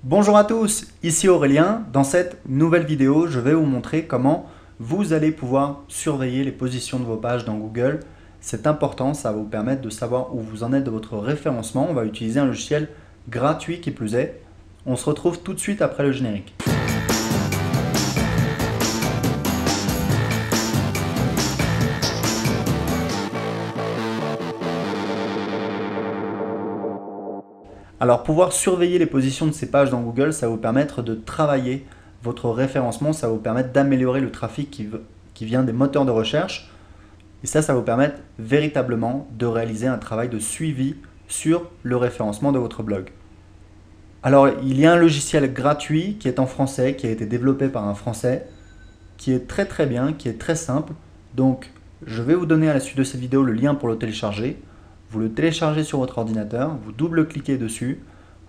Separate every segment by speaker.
Speaker 1: Bonjour à tous, ici Aurélien. Dans cette nouvelle vidéo, je vais vous montrer comment vous allez pouvoir surveiller les positions de vos pages dans Google. C'est important, ça va vous permettre de savoir où vous en êtes de votre référencement. On va utiliser un logiciel gratuit qui plus est. On se retrouve tout de suite après le générique. Alors pouvoir surveiller les positions de ces pages dans Google, ça va vous permettre de travailler votre référencement, ça va vous permettre d'améliorer le trafic qui vient des moteurs de recherche. Et ça va vous permettre véritablement de réaliser un travail de suivi sur le référencement de votre blog. Alors il y a un logiciel gratuit qui est en français, qui a été développé par un Français, qui est très bien, qui est très simple. Donc je vais vous donner à la suite de cette vidéo le lien pour le télécharger. Vous le téléchargez sur votre ordinateur, vous double-cliquez dessus,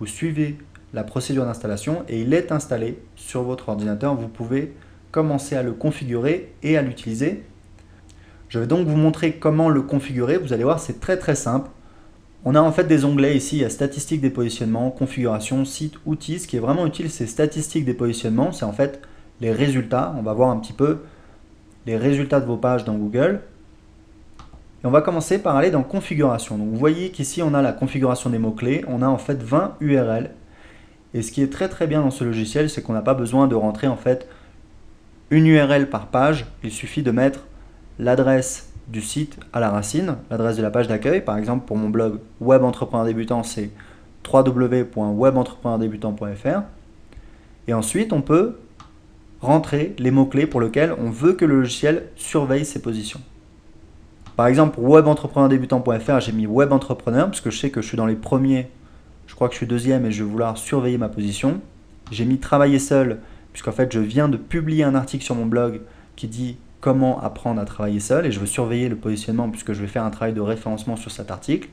Speaker 1: vous suivez la procédure d'installation et il est installé sur votre ordinateur. Vous pouvez commencer à le configurer et à l'utiliser. Je vais donc vous montrer comment le configurer. Vous allez voir, c'est très simple. On a en fait des onglets ici, il y a statistiques des positionnements, configuration, site, outils. Ce qui est vraiment utile, c'est statistiques des positionnements. C'est en fait les résultats. On va voir un petit peu les résultats de vos pages dans Google. Et on va commencer par aller dans configuration. Donc vous voyez qu'ici on a la configuration des mots-clés. On a en fait 20 URL. Et ce qui est très bien dans ce logiciel, c'est qu'on n'a pas besoin de rentrer en fait une URL par page. Il suffit de mettre l'adresse du site à la racine, l'adresse de la page d'accueil. Par exemple, pour mon blog Web Entrepreneur Débutant, c'est www.webentrepreneurdébutant.fr. Et ensuite, on peut rentrer les mots-clés pour lesquels on veut que le logiciel surveille ses positions. Par exemple, pour webentrepreneurdébutant.fr, j'ai mis Web Entrepreneur, parce que je sais que je suis dans les premiers, je crois que je suis deuxième et je vais vouloir surveiller ma position. J'ai mis Travailler seul, puisqu'en fait, je viens de publier un article sur mon blog qui dit comment apprendre à travailler seul et je veux surveiller le positionnement puisque je vais faire un travail de référencement sur cet article.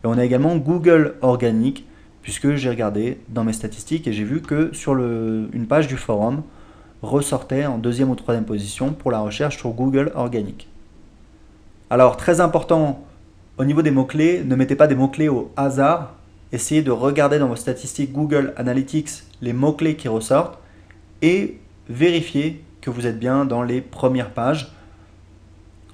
Speaker 1: Et on a également Google Organique puisque j'ai regardé dans mes statistiques et j'ai vu que sur une page du forum ressortait en deuxième ou troisième position pour la recherche sur Google Organique. Alors très important au niveau des mots-clés, ne mettez pas des mots-clés au hasard. Essayez de regarder dans vos statistiques Google Analytics les mots-clés qui ressortent et vérifiez que vous êtes bien dans les premières pages.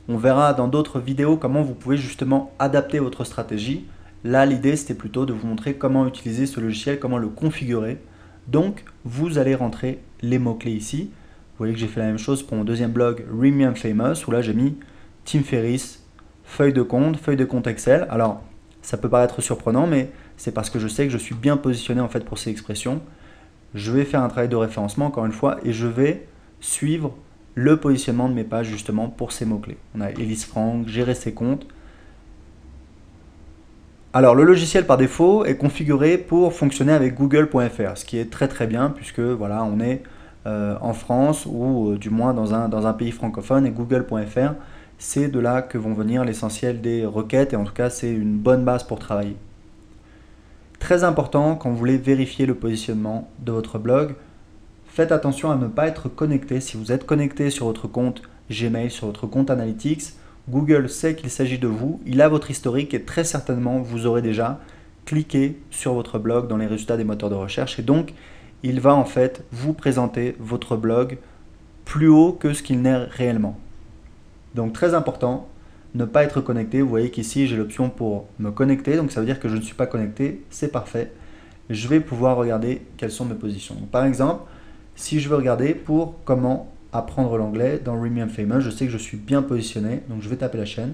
Speaker 1: On verra dans d'autres vidéos comment vous pouvez justement adapter votre stratégie. Là, l'idée, c'était plutôt de vous montrer comment utiliser ce logiciel, comment le configurer. Donc, vous allez rentrer les mots-clés ici. Vous voyez que j'ai fait la même chose pour mon deuxième blog, Remain Famous, où là, j'ai mis Tim Ferriss, feuille de compte Excel. Alors, ça peut paraître surprenant, mais c'est parce que je sais que je suis bien positionné en fait pour ces expressions. Je vais faire un travail de référencement, encore une fois, et je vais suivre le positionnement de mes pages justement pour ces mots-clés. On a Elise Frank, gérer ses comptes. Alors le logiciel par défaut est configuré pour fonctionner avec Google.fr, ce qui est très bien puisque voilà, on est en France ou du moins dans un pays francophone et Google.fr, c'est de là que vont venir l'essentiel des requêtes et en tout cas c'est une bonne base pour travailler. Très important quand vous voulez vérifier le positionnement de votre blog, faites attention à ne pas être connecté. Si vous êtes connecté sur votre compte Gmail, sur votre compte Analytics, Google sait qu'il s'agit de vous, il a votre historique et très certainement vous aurez déjà cliqué sur votre blog dans les résultats des moteurs de recherche et donc il va en fait vous présenter votre blog plus haut que ce qu'il n'est réellement. Donc très important, ne pas être connecté. Vous voyez qu'ici j'ai l'option pour me connecter, donc ça veut dire que je ne suis pas connecté, c'est parfait. Je vais pouvoir regarder quelles sont mes positions. Donc, par exemple, si je veux regarder pour comment apprendre l'anglais dans Remain Famous, je sais que je suis bien positionné, donc je vais taper la chaîne.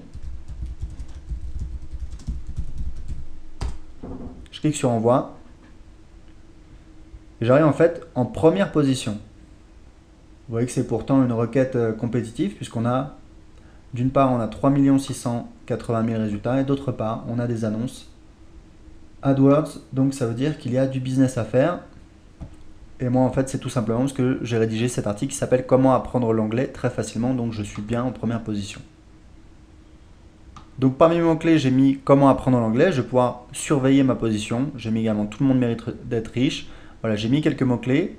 Speaker 1: Je clique sur Envoi. Et j'arrive en fait en première position. Vous voyez que c'est pourtant une requête compétitive puisqu'on a, d'une part, on a 3 680 000 résultats et d'autre part, on a des annonces AdWords, donc ça veut dire qu'il y a du business à faire. Et moi en fait c'est tout simplement parce que j'ai rédigé cet article qui s'appelle Comment apprendre l'anglais très facilement, donc je suis bien en première position. Donc parmi mes mots-clés j'ai mis Comment apprendre l'anglais, je vais pouvoir surveiller ma position. J'ai mis également Tout le monde mérite d'être riche. Voilà, j'ai mis quelques mots-clés.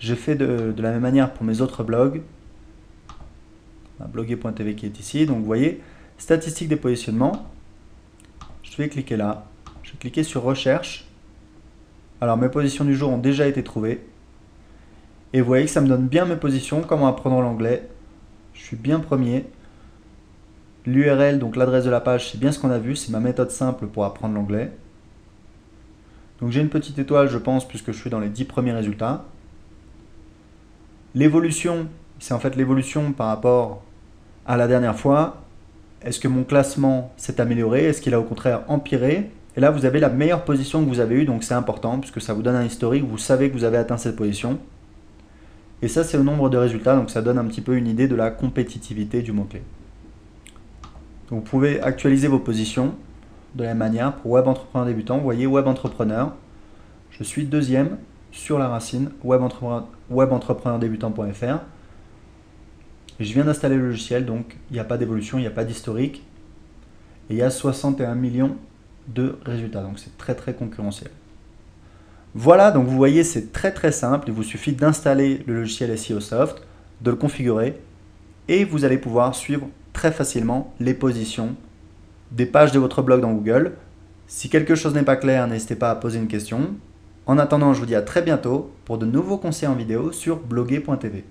Speaker 1: J'ai fait de la même manière pour mes autres blogs. Bloguer.tv qui est ici, donc vous voyez, statistiques des positionnements. Je vais cliquer là, je vais cliquer sur Recherche. Alors mes positions du jour ont déjà été trouvées. Et vous voyez que ça me donne bien mes positions, comment apprendre l'anglais. Je suis bien premier. L'URL, donc l'adresse de la page, c'est bien ce qu'on a vu, c'est ma méthode simple pour apprendre l'anglais. Donc j'ai une petite étoile, je pense, puisque je suis dans les 10 premiers résultats. L'évolution, c'est en fait l'évolution par rapport à la dernière fois. Est-ce que mon classement s'est amélioré? Est-ce qu'il a au contraire empiré? Et là, vous avez la meilleure position que vous avez eue, donc c'est important, puisque ça vous donne un historique, vous savez que vous avez atteint cette position. Et ça, c'est le nombre de résultats, donc ça donne un petit peu une idée de la compétitivité du mot-clé. Donc vous pouvez actualiser vos positions de la même manière. Pour Web Entrepreneur Débutant, vous voyez Web Entrepreneur. Je suis deuxième sur la racine webentrepreneurdébutant.fr. Je viens d'installer le logiciel, donc il n'y a pas d'évolution, il n'y a pas d'historique. Et il y a 61 millions de résultats, donc c'est très très concurrentiel. Voilà, donc vous voyez, c'est très très simple. Il vous suffit d'installer le logiciel SEOsoft, de le configurer, et vous allez pouvoir suivre très facilement les positions des pages de votre blog dans Google. Si quelque chose n'est pas clair, n'hésitez pas à poser une question. En attendant, je vous dis à très bientôt pour de nouveaux conseils en vidéo sur bloguer.tv.